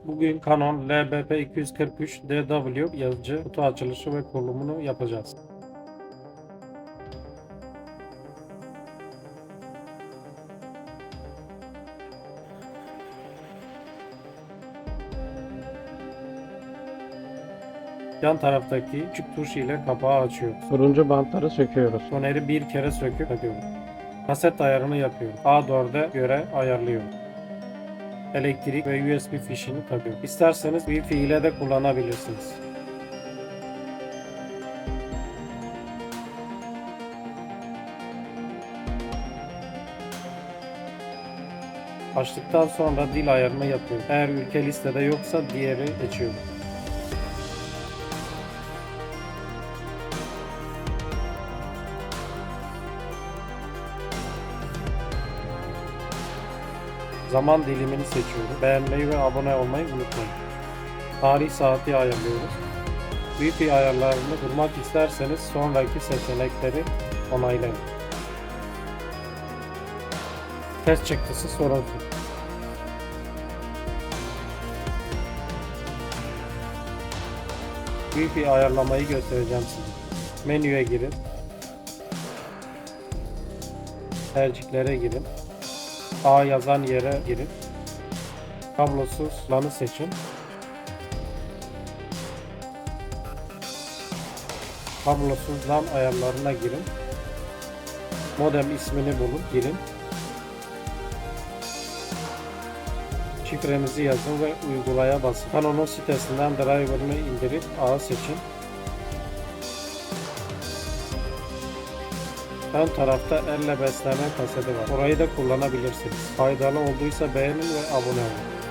Bugün Canon LBP243DW yazıcı kutu açılışı ve kurulumunu yapacağız. Yan taraftaki küçük tuş ile kapağı açıyoruz. Turuncu bantları söküyoruz. Soneri bir kere söküp takıyoruz. Kaset ayarını yapıyoruz. A4'e göre ayarlıyoruz. Elektrik ve USB fişini takıyoruz. İsterseniz Wi-Fi ile de kullanabilirsiniz. Açtıktan sonra dil ayarını yapıyoruz. Eğer ülke listede yoksa diğeri seçiyoruz. Zaman dilimini seçiyoruz. Beğenmeyi ve abone olmayı unutmayın. Tarih saati ayarlıyoruz. Wi-Fi ayarlarını kurmak isterseniz sonraki seçenekleri onaylayın. Test çıktısı sorunsuz. Wi-Fi ayarlamayı göstereceğim size. Menüye girin. Tercihlere girin. A yazan yere girin. Kablosuz LAN'ı seçin. Kablosuz LAN ayarlarına girin. Modem ismini bulun, girin. Şifrenizi yazın ve uygulaya basın. Canon'un sitesinden driver'ını indirip A seçin. Ön tarafta elle beslenen kaseti var. Orayı da kullanabilirsiniz. Faydalı olduysa beğenin ve abone olun.